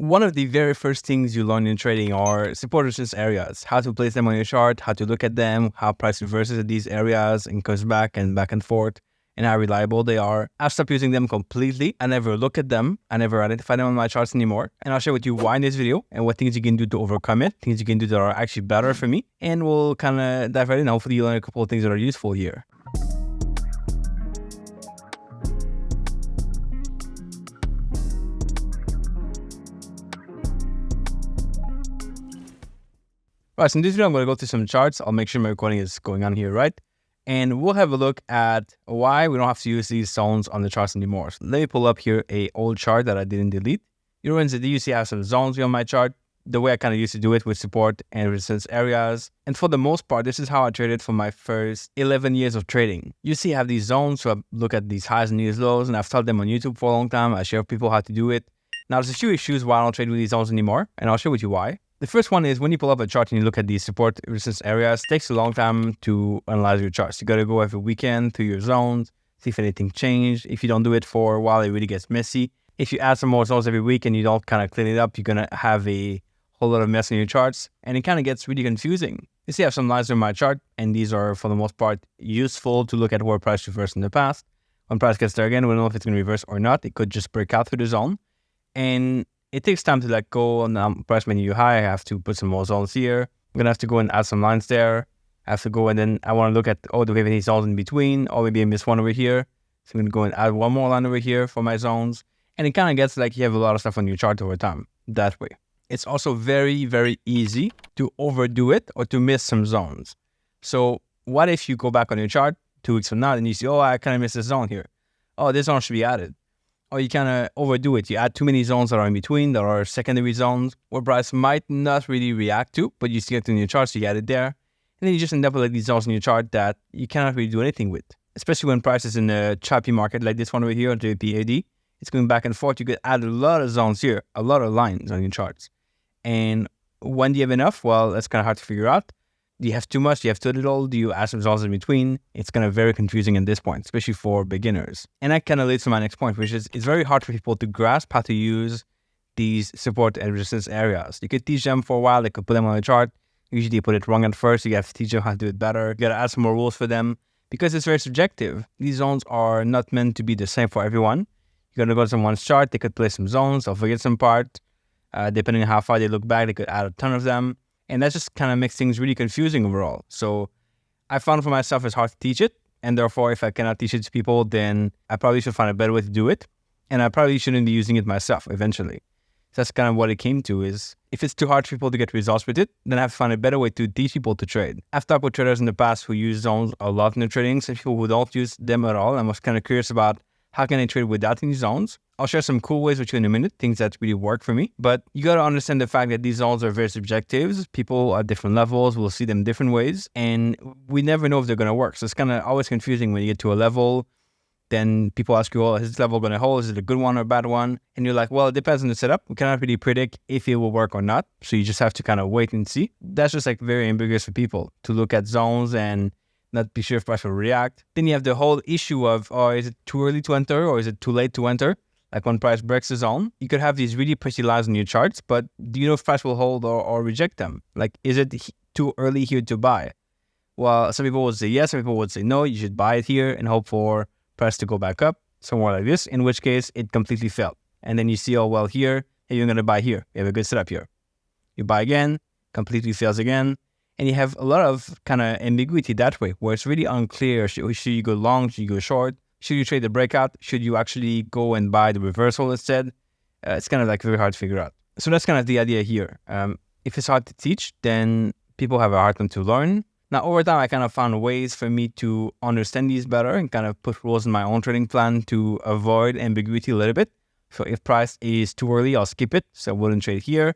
One of the very first things you learn in trading are support resistance areas, how to place them on your chart, how to look at them, how price reverses at these areas and goes back and forth, and how reliable they are. I've stopped using them completely. I never look at them. I never identify them on my charts anymore. And I'll share with you why in this video and what things you can do to overcome it, things you can do that are actually better for me. And we'll kind of dive right in. Hopefully you learn a couple of things that are useful here. Right, so in this video, I'm going to go through some charts. I'll make sure my recording is going on here, right? And we'll have a look at why we don't have to use these zones on the charts anymore. So let me pull up here a old chart that I didn't delete. You usually have some zones here on my chart. The way I kind of used to do it with support and resistance areas. And for the most part, this is how I traded for my first 11 years of trading. You see I have these zones, so I look at these highs and these lows, and I've taught them on YouTube for a long time. I share with people how to do it. Now, there's a few issues why I don't trade with these zones anymore, and I'll share with you why. The first one is when you pull up a chart and you look at these support resistance areas, it takes a long time to analyze your charts. You got to go every weekend through your zones, see if anything changed. If you don't do it for a while, it really gets messy. If you add some more zones every week and you don't kind of clean it up, you're going to have a whole lot of mess in your charts, and it kind of gets really confusing. You see I have some lines in my chart, and these are, for the most part, useful to look at where price reversed in the past. When price gets there again, we don't know if it's going to reverse or not. It could just break out through the zone, and it takes time to let go on the price menu high. I have to put some more zones here. I'm going to have to go and add some lines there. I have to go and then I want to look at, oh, do we have any zones in between? Or maybe I missed one over here. So I'm going to go and add one more line over here for my zones. And it kind of gets like you have a lot of stuff on your chart over time that way. It's also very, very easy to overdo it or to miss some zones. So what if you go back on your chart 2 weeks from now and you see, oh, I kind of missed this zone here. Oh, this zone should be added. Or you kind of overdo it. You add too many zones that are in between. There are secondary zones where price might not really react to, but you see it in your chart, so you add it there. And then you just end up with like these zones in your chart that you cannot really do anything with. Especially when price is in a choppy market like this one over here, the PAD. It's going back and forth. You could add a lot of zones here, a lot of lines on your charts. And when do you have enough? Well, that's kind of hard to figure out. Do you have too much? Do you have too little? Do you add some zones in between? It's kind of very confusing at this point, especially for beginners. And that kind of leads to my next point, which is it's very hard for people to grasp how to use these support and resistance areas. You could teach them for a while. They could put them on a chart. Usually you put it wrong at first. You have to teach them how to do it better. You got to add some more rules for them because it's very subjective. These zones are not meant to be the same for everyone. You're going to go to someone's chart. They could place some zones. They'll forget some part. Depending on how far they look back, they could add a ton of them. And that just kind of makes things really confusing overall. So I found for myself it's hard to teach it. And therefore, if I cannot teach it to people, then I probably should find a better way to do it. And I probably shouldn't be using it myself eventually. So that's kind of what it came to is if it's too hard for people to get results with it, then I have to find a better way to teach people to trade. I've talked with traders in the past who use zones a lot in their trading. Some people who don't use them at all. I was kind of curious about how can I trade without these zones? I'll share some cool ways with you in a minute, things that really work for me. But you got to understand the fact that these zones are very subjective. People at different levels will see them different ways. And we never know if they're going to work. So it's kind of always confusing when you get to a level. Then people ask you, well, is this level going to hold? Is it a good one or a bad one? And you're like, well, it depends on the setup. We cannot really predict if it will work or not. So you just have to kind of wait and see. That's just like very ambiguous for people to look at zones and not be sure if price will react. Then you have the whole issue of, oh, is it too early to enter or is it too late to enter? Like when price breaks the zone, you could have these really pretty lines on your charts, but do you know if price will hold or reject them? Like, is it too early here to buy? Well, some people would say yes, some people would say no, you should buy it here and hope for price to go back up, somewhere like this, in which case it completely failed. And then you see, oh, well, here, hey, you're going to buy here. You have a good setup here. You buy again, completely fails again. And you have a lot of kind of ambiguity that way, where it's really unclear. Should you go long? Should you go short? Should you trade the breakout? Should you actually go and buy the reversal instead? It's kind of like very hard to figure out. So that's kind of the idea here. If it's hard to teach, then people have a hard time to learn. Now, over time, I kind of found ways for me to understand these better and kind of put rules in my own trading plan to avoid ambiguity a little bit. So if price is too early, I'll skip it. So I wouldn't trade here.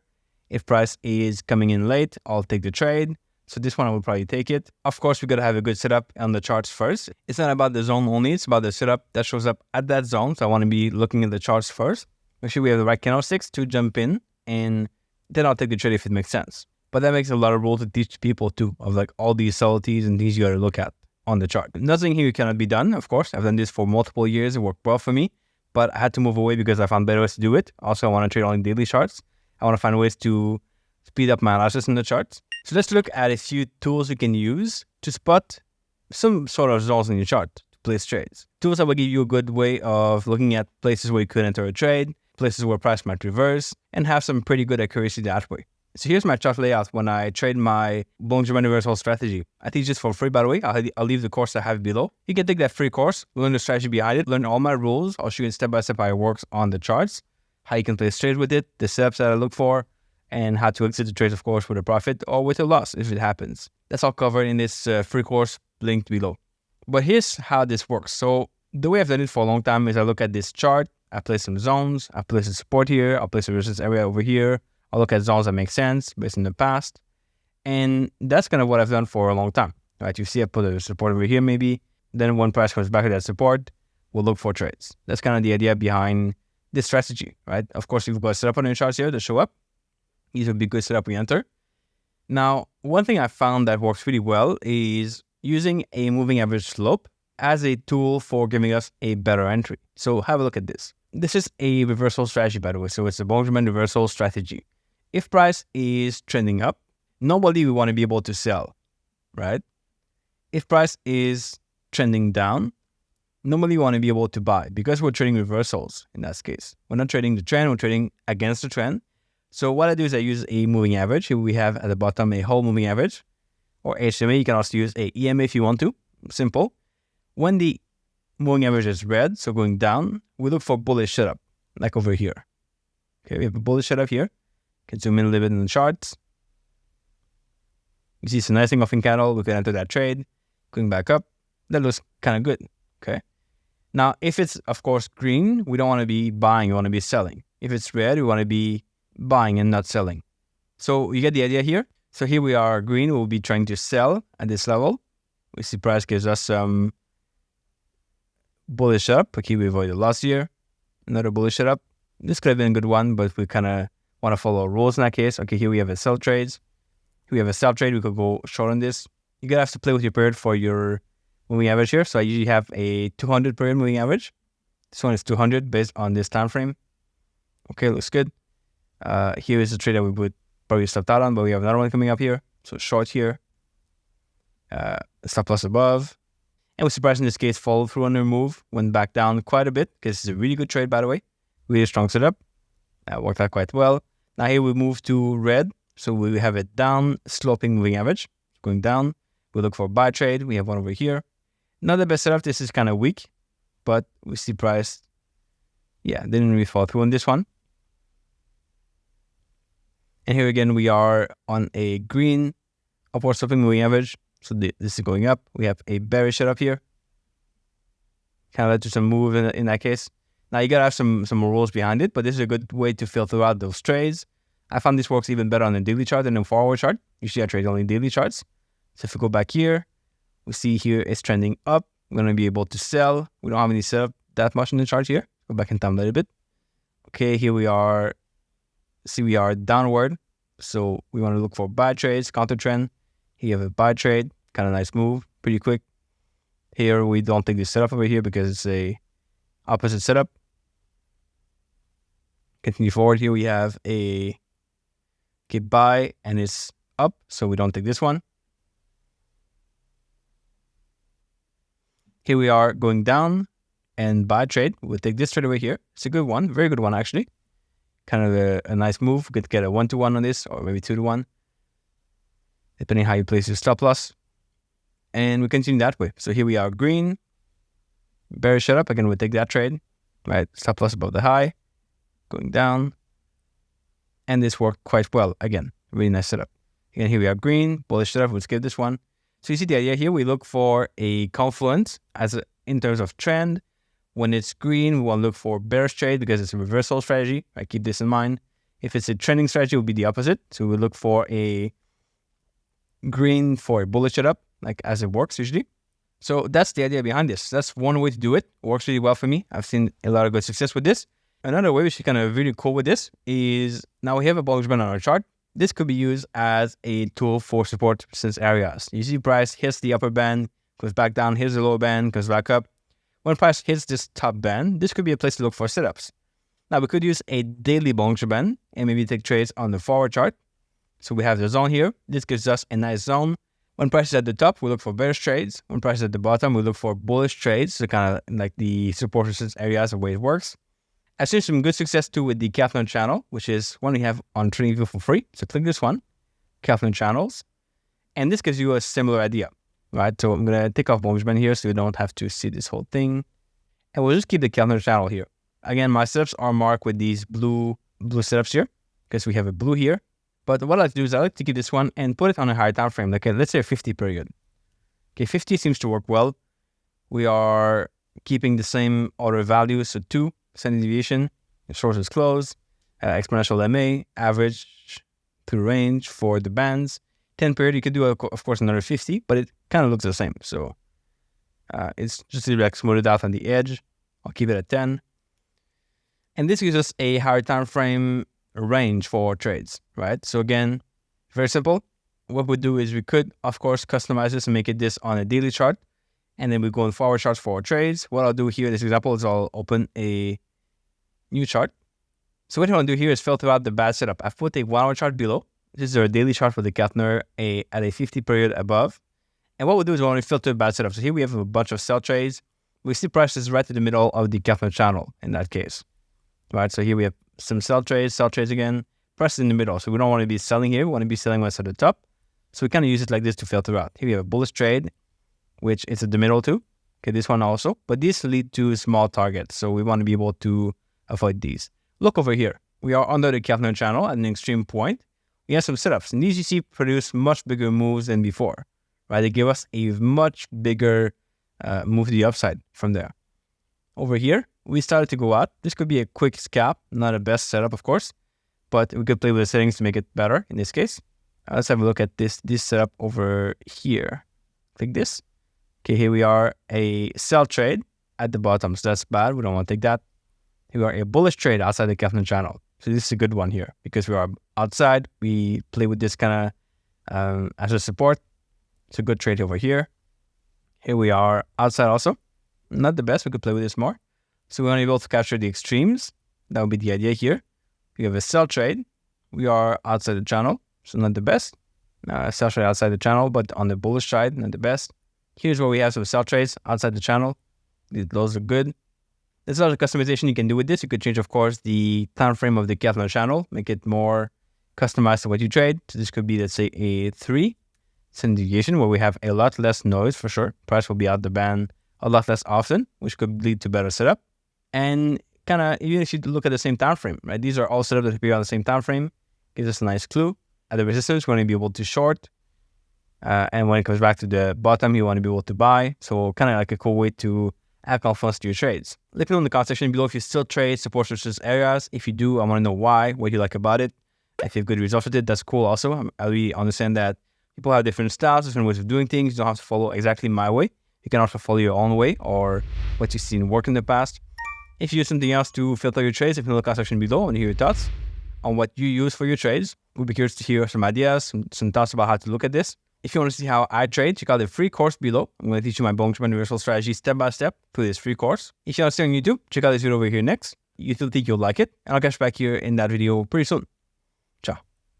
If price is coming in late, I'll take the trade. So this one I would probably take it. Of course, we got to have a good setup on the charts first. It's not about the zone only. It's about the setup that shows up at that zone. So I want to be looking at the charts first. Make sure we have the right candlesticks to jump in. And then I'll take the trade if it makes sense. But that makes a lot of rules to teach people too, of like all these subtleties and things you got to look at on the chart. Nothing here cannot be done, of course. I've done this for multiple years. It worked well for me. But I had to move away because I found better ways to do it. Also, I want to trade on daily charts. I want to find ways to speed up my analysis in the charts. So let's look at a few tools you can use to spot some sort of zones in your chart to place trades. Tools that will give you a good way of looking at places where you could enter a trade, places where price might reverse, and have some pretty good accuracy that way. So here's my chart layout when I trade my Bollinger Band reversal strategy. I teach this for free, by the way. I'll leave the course I have below. You can take that free course, learn the strategy behind it, learn all my rules. I'll show you step by step how it works on the charts, how you can place trades with it, the setups that I look for, and how to exit the trades, of course, with a profit or with a loss if it happens. That's all covered in this free course linked below. But here's how this works. So the way I've done it for a long time is I look at this chart, I place some zones, I place a support here, I'll place a resistance area over here. I'll look at zones that make sense based in the past. And that's kind of what I've done for a long time, right? You see I put a support over here maybe. Then when price comes back to that support, we'll look for trades. That's kind of the idea behind this strategy, right? Of course, you've got a setup on your charts here to show up. These would be good setup we enter. Now, one thing I found that works really well is using a moving average slope as a tool for giving us a better entry. So have a look at this. This is a reversal strategy, by the way. So it's a Bollinger Band reversal strategy. If price is trending up, normally we want to be able to sell, right? If price is trending down, normally we want to be able to buy because we're trading reversals in that case. We're not trading the trend, we're trading against the trend. So what I do is I use a moving average. Here we have at the bottom a whole moving average or HMA. You can also use a EMA if you want to. Simple. When the moving average is red, so going down, we look for bullish setup, like over here. Okay, we have a bullish setup here. Can zoom in a little bit in the charts. You see some nice engulfing candle. We can enter that trade. Going back up. That looks kind of good. Okay. Now, if it's, of course, green, we don't want to be buying. We want to be selling. If it's red, we want to be buying and not selling. So you get the idea here. So here we are green. We'll be trying to sell at this level. We see price gives us some bullish setup. Okay, we avoided loss here. Another bullish setup. This could have been a good one, but we kind of want to follow rules in that case. Okay, here we have a sell trades. Here we have a sell trade. We could go short on this. You're going to have to play with your period for your moving average here. So I usually have a 200 period moving average. This one is 200 based on this time frame. Okay, looks good. Here is the trade that we would probably stop out on, but we have another one coming up here. So short here. Stop loss above. And we see price in this case follow through on the move. Went back down quite a bit because it's a really good trade, by the way. Really strong setup. That worked out quite well. Now here we move to red. So we have a down sloping moving average going down. We look for buy trade. We have one over here. Not the best setup. This is kind of weak, but we see price. Yeah, didn't really fall through on this one. And here again, we are on a green upward sloping moving average. So this is going up. We have a bearish setup here. Kind of led to some move in that case. Now you gotta have some rules behind it, but this is a good way to filter out those trades. I found this works even better on the daily chart than the forward chart. Usually I trade only daily charts. So if we go back here, we see here it's trending up. We're gonna be able to sell. We don't have any setup that much in the chart here. Go back in time a little bit. Okay, here we are. See, we are downward. So we want to look for buy trades, counter trend. Here you have a buy trade, kind of nice move, pretty quick. Here we don't take this setup over here because it's a opposite setup. Continue forward. Here we have a buy and it's up, so we don't take this one. Here we are going down and buy trade. We'll take this trade over here. It's a good one, very good one actually. Kind of a nice move. We could get a 1-to-1 on this or maybe 2-to-1, depending how you place your stop loss. And we continue that way. So here we are green, bearish setup. Again, we'll take that trade, right? Stop loss above the high, going down. And this worked quite well. Again, really nice setup. Again, here we are green, bullish setup. We'll skip this one. So you see the idea here. We look for a confluence in terms of trend. When it's green, we want to look for bearish trade because it's a reversal strategy. Right? Keep this in mind. If it's a trending strategy, it would be the opposite. So we look for a green for a bullish setup, like as it works usually. So that's the idea behind this. That's one way to do it. It works really well for me. I've seen a lot of good success with this. Another way which is kind of really cool with this is now we have a Bollinger Band on our chart. This could be used as a tool for support resistance areas. You see price hits the upper band, goes back down, hits the lower band, goes back up. When price hits this top band, this could be a place to look for setups. Now we could use a daily Bollinger Band and maybe take trades on the forward chart. So we have the zone here. This gives us a nice zone. When price is at the top, we look for bearish trades. When price is at the bottom, we look for bullish trades. So kind of like the support resistance areas, the way it works. I've seen some good success too with the Kaplan channel, which is one we have on TradingView for free. So click this one, Kaplan channels. And this gives you a similar idea, right? So I'm going to take off Boltzmann here so you don't have to see this whole thing. And we'll just keep the Kaplan channel here. Again, my setups are marked with these blue setups here because we have a blue here. But what I like to do is I like to keep this one and put it on a higher time frame, like let's say a 50 period. Okay, 50 seems to work well. We are keeping the same order value, so 2 standard deviation, source is closed, exponential MA, average through range for the bands. 10 period, you could do, of course, another 50, but it kind of looks the same. So it's just like smoothed out on the edge. I'll keep it at 10. And this gives us a higher time frame range for trades, right? So again, very simple. What we do is we could, of course, customize this and make it this on a daily chart. And then we go in forward charts for our trades. What I'll do here in this example is I'll open a new chart. So what I want to do here is filter out the bad setup. I've put a 1 hour chart below. This is our daily chart for the Kaplan at a 50 period above. And what we'll do is we'll only filter bad setup. So here we have a bunch of sell trades. We see prices right in the middle of the Kaplan channel in that case. Right, so here we have some sell trades again. Price in the middle. So we don't want to be selling here. We want to be selling what's at the top. So we kind of use it like this to filter out. Here we have a bullish trade, which is at the middle too. Okay, this one also. But these lead to small targets. So we want to be able to avoid these. Look over here. We are under the Kaplan channel at an extreme point. We have some setups. And these you see produce much bigger moves than before. Right? They give us a much bigger move to the upside from there. Over here, we started to go out. This could be a quick scalp, not a best setup, of course, but we could play with the settings to make it better in this case. Let's have a look at this setup over here. Click this. Okay, here we are, a sell trade at the bottom, so that's bad. We don't want to take that. Here we are, a bullish trade outside the Kaplan channel. So this is a good one here because we are outside. We play with this kind of as a support. It's a good trade over here. Here we are outside also. Not the best. We could play with this more. So we want to be able to capture the extremes. That would be the idea here. We have a sell trade. We are outside the channel, so not the best. Sell trade outside the channel, but on the bullish side, not the best. Here's where we have some sell trades outside the channel. Those are good. There's a lot of customization you can do with this. You could change, of course, the time frame of the Kaplan channel, make it more customized to what you trade. So this could be, let's say, a 3 standard deviation where we have a lot less noise for sure. Price will be out the band a lot less often, which could lead to better setup. And kind of, even if you look at the same time frame, right? These are all setups that appear on the same time frame. Gives us a nice clue. At the resistance, we want to be able to short. And when it comes back to the bottom, you want to be able to buy. So kind of like a cool way to add confidence to your trades. Let me know in the comment section below if you still trade support resistance areas. If you do, I want to know why, what you like about it. If you have good results with it, that's cool also. I really understand that people have different styles, different ways of doing things. You don't have to follow exactly my way. You can also follow your own way or what you've seen work in the past. If you use something else to filter your trades, if you know the comment section below and hear your thoughts on what you use for your trades. We'll be curious to hear some ideas, some thoughts about how to look at this. If you want to see how I trade, check out the free course below. I'm going to teach you my Boltzmann universal strategy step by step through this free course. If you want to stay on YouTube, check out this video over here next. You still think you'll like it, and I'll catch you back here in that video pretty soon.